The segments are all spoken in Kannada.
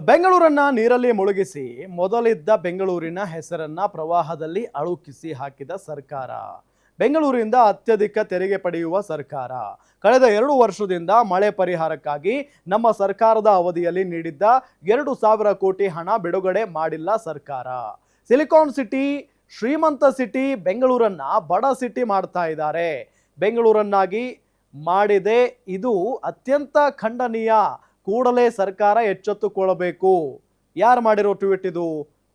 ಬೆಂಗಳೂರನ್ನ ನೀರಲ್ಲಿ ಮುಳುಗಿಸಿ ಮೊದಲಿದ್ದ ಬೆಂಗಳೂರಿನ ಹೆಸರನ್ನ ಪ್ರವಾಹದಲ್ಲಿ ಅಳುಕಿಸಿ ಹಾಕಿದ ಸರ್ಕಾರ. ಬೆಂಗಳೂರಿನಿಂದ ಅತ್ಯಧಿಕ ತೆರಿಗೆ ಪಡೆಯುವ ಸರ್ಕಾರ. ಕಳೆದ 2 ವರ್ಷದಿಂದ ಮಳೆ ಪರಿಹಾರಕ್ಕಾಗಿ ನಮ್ಮ ಸರ್ಕಾರದ ಅವಧಿಯಲ್ಲಿ ನೀಡಿದ್ದ 2,000 ಕೋಟಿ ಹಣ ಬಿಡುಗಡೆ ಮಾಡಿಲ್ಲ ಸರ್ಕಾರ. ಸಿಲಿಕಾನ್ ಸಿಟಿ, ಶ್ರೀಮಂತ ಸಿಟಿ ಬೆಂಗಳೂರನ್ನ ಬಡ ಸಿಟಿ ಮಾಡ್ತಾ ಇದ್ದಾರೆ. ಬೆಂಗಳೂರನ್ನಾಗಿ ಮಾಡಿದೆ, ಇದು ಅತ್ಯಂತ ಖಂಡನೀಯ. ಕೂಡಲೇ ಸರ್ಕಾರ ಎಚ್ಚೆತ್ತುಕೊಳ್ಳಬೇಕು. ಯಾರು ಮಾಡಿರೋ ಟ್ವೀಟ್ ಇದು?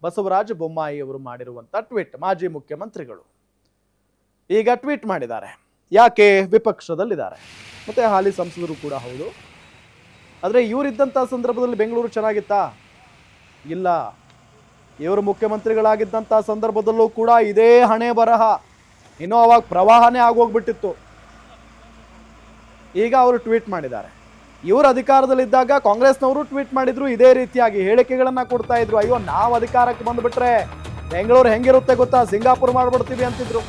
ಬಸವರಾಜ ಬೊಮ್ಮಾಯಿ ಅವರು ಮಾಡಿರುವಂತ ಟ್ವೀಟ್. ಮಾಜಿ ಮುಖ್ಯಮಂತ್ರಿಗಳು ಈಗ ಟ್ವೀಟ್ ಮಾಡಿದ್ದಾರೆ. ಯಾಕೆ? ವಿಪಕ್ಷದಲ್ಲಿದ್ದಾರೆ, ಮತ್ತೆ ಹಾಲಿ ಸಂಸದರು ಕೂಡ ಹೌದು. ಆದರೆ ಇವರಿದ್ದಂಥ ಸಂದರ್ಭದಲ್ಲಿ ಬೆಂಗಳೂರು ಚೆನ್ನಾಗಿತ್ತಾ? ಇಲ್ಲ. ಇವರು ಮುಖ್ಯಮಂತ್ರಿಗಳಾಗಿದ್ದಂಥ ಸಂದರ್ಭದಲ್ಲೂ ಕೂಡ ಇದೇ ಹಣೆ ಬರಹ. ಇನ್ನೂ ಅವಾಗ ಪ್ರವಾಹನೇ ಆಗೋಗ್ಬಿಟ್ಟಿತ್ತು. ಈಗ ಅವರು ಟ್ವೀಟ್ ಮಾಡಿದ್ದಾರೆ. ಇವರು ಅಧಿಕಾರದಲ್ಲಿದ್ದಾಗ ಕಾಂಗ್ರೆಸ್ನವರು ಟ್ವೀಟ್ ಮಾಡಿದ್ರು, ಇದೇ ರೀತಿಯಾಗಿ ಹೇಳಿಕೆಗಳನ್ನ ಕೊಡ್ತಾ ಇದ್ರು. ಅಯ್ಯೋ, ನಾವು ಅಧಿಕಾರಕ್ಕೆ ಬಂದ್ಬಿಟ್ರೆ ಬೆಂಗಳೂರು ಹೆಂಗಿರುತ್ತೆ ಗೊತ್ತಾ, ಸಿಂಗಾಪುರ್ ಮಾಡ್ಬಿಡ್ತೀವಿ ಅಂತಿದ್ರು.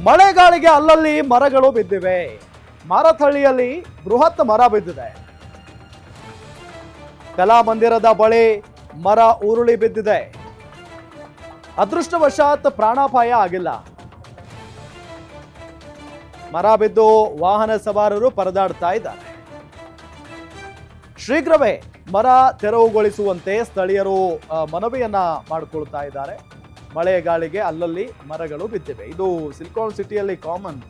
ಮಳೆಗಾಳಿಗೆ ಅಲ್ಲಲ್ಲಿ ಮರಗಳು ಬಿದ್ದಿವೆ. ಮಾರಥಳ್ಳಿಯಲ್ಲಿ ಬೃಹತ್ ಮರ ಬಿದ್ದಿದೆ. ಕಲಾಮಂದಿರದ ಬಳಿ ಮರ ಉರುಳಿ ಬಿದ್ದಿದೆ. ಅದೃಷ್ಟವಶಾತ್ ಪ್ರಾಣಾಪಾಯ ಆಗಿಲ್ಲ. ಮರ ಬಿದ್ದು ವಾಹನ ಸವಾರರು ಪರದಾಡ್ತಾ ಇದ್ದಾರೆ. ಶೀಘ್ರವೇ ಮರ ತೆರವುಗೊಳಿಸುವಂತೆ ಸ್ಥಳೀಯರು ಮನವಿಯನ್ನ ಮಾಡಿಕೊಳ್ತಾ ಇದ್ದಾರೆ. ಮಳೆ ಗಾಳಿಗೆ ಅಲ್ಲಲ್ಲಿ ಮರಗಳು ಬಿದ್ದಿವೆ. ಇದು ಸಿಲಿಕಾನ್ ಸಿಟಿಯಲ್ಲಿ ಕಾಮನ್.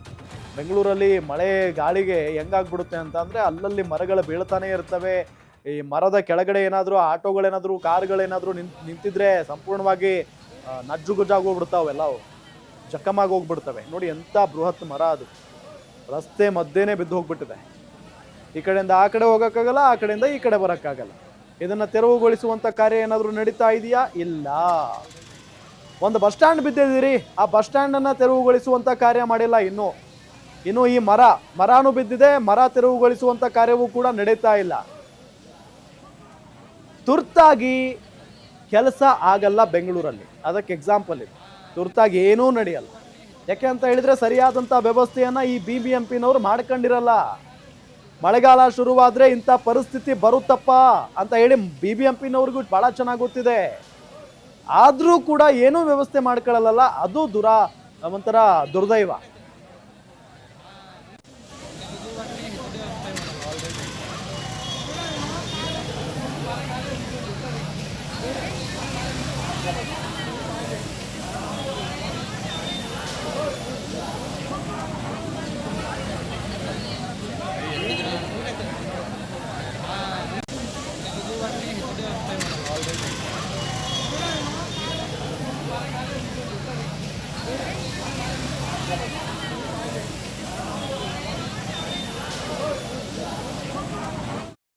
ಬೆಂಗಳೂರಲ್ಲಿ ಮಳೆ ಗಾಳಿಗೆ ಹೆಂಗಾಗ್ಬಿಡುತ್ತೆ ಅಂತ ಅಂದ್ರೆ ಅಲ್ಲಲ್ಲಿ ಮರಗಳು ಬೀಳ್ತಾನೆ ಇರ್ತವೆ. ಈ ಮರದ ಕೆಳಗಡೆ ಏನಾದರೂ ಆಟೋಗಳೇನಾದರೂ ಕಾರುಗಳೇನಾದರೂ ನಿಂತಿದ್ರೆ ಸಂಪೂರ್ಣವಾಗಿ ನಜ್ಜುಗುಜ್ಜಾಗಿ ಹೋಗ್ಬಿಡ್ತಾವೆಲ್ಲ, ಜಖಮಾಗಿ ಹೋಗ್ಬಿಡ್ತವೆ. ನೋಡಿ ಎಂಥ ಬೃಹತ್ ಮರ ಅದು. ರಸ್ತೆ ಮಧ್ಯೆನೇ ಬಿದ್ದು ಹೋಗ್ಬಿಟ್ಟಿದೆ. ಈ ಕಡೆಯಿಂದ ಆ ಕಡೆ ಹೋಗೋಕ್ಕಾಗಲ್ಲ, ಆ ಕಡೆಯಿಂದ ಈ ಕಡೆ ಬರೋಕ್ಕಾಗಲ್ಲ. ಇದನ್ನು ತೆರವುಗೊಳಿಸುವಂಥ ಕಾರ್ಯ ಏನಾದರೂ ನಡೀತಾ ಇದೆಯಾ? ಇಲ್ಲ. ಒಂದು ಬಸ್ ಸ್ಟ್ಯಾಂಡ್ ಬಿದ್ದಿದ್ದೀರಿ, ಆ ಬಸ್ ಸ್ಟ್ಯಾಂಡನ್ನು ತೆರವುಗೊಳಿಸುವಂಥ ಕಾರ್ಯ ಮಾಡಿಲ್ಲ ಇನ್ನು ಈ ಮರನೂ ಬಿದ್ದಿದೆ, ಮರ ತೆರವುಗೊಳಿಸುವಂಥ ಕಾರ್ಯವೂ ಕೂಡ ನಡೀತಾ ಇಲ್ಲ. ತುರ್ತಾಗಿ ಕೆಲಸ ಆಗಲ್ಲ ಬೆಂಗಳೂರಲ್ಲಿ. ಅದಕ್ಕೆ ಎಕ್ಸಾಂಪಲ್ ಇದು. ತುರ್ತಾಗಿ ಏನೂ ನಡೆಯಲ್ಲ. ಯಾಕೆ ಅಂತ ಹೇಳಿದ್ರೆ ಸರಿಯಾದಂಥ ವ್ಯವಸ್ಥೆಯನ್ನು ಈ BBMPನವರು ಮಾಡ್ಕೊಂಡಿರಲ್ಲ. ಮಳೆಗಾಲ ಶುರುವಾದರೆ ಇಂಥ ಪರಿಸ್ಥಿತಿ ಬರುತ್ತಪ್ಪ ಅಂತ ಹೇಳಿ BBMPನವ್ರಿಗೂ ಭಾಳ ಚೆನ್ನಾಗಿ ಗೊತ್ತಿದೆ. ಆದರೂ ಕೂಡ ಏನೂ ವ್ಯವಸ್ಥೆ ಮಾಡ್ಕೊಳ್ಳಲ್ಲ. ಅದು ಒಂಥರ ದುರ್ದೈವ.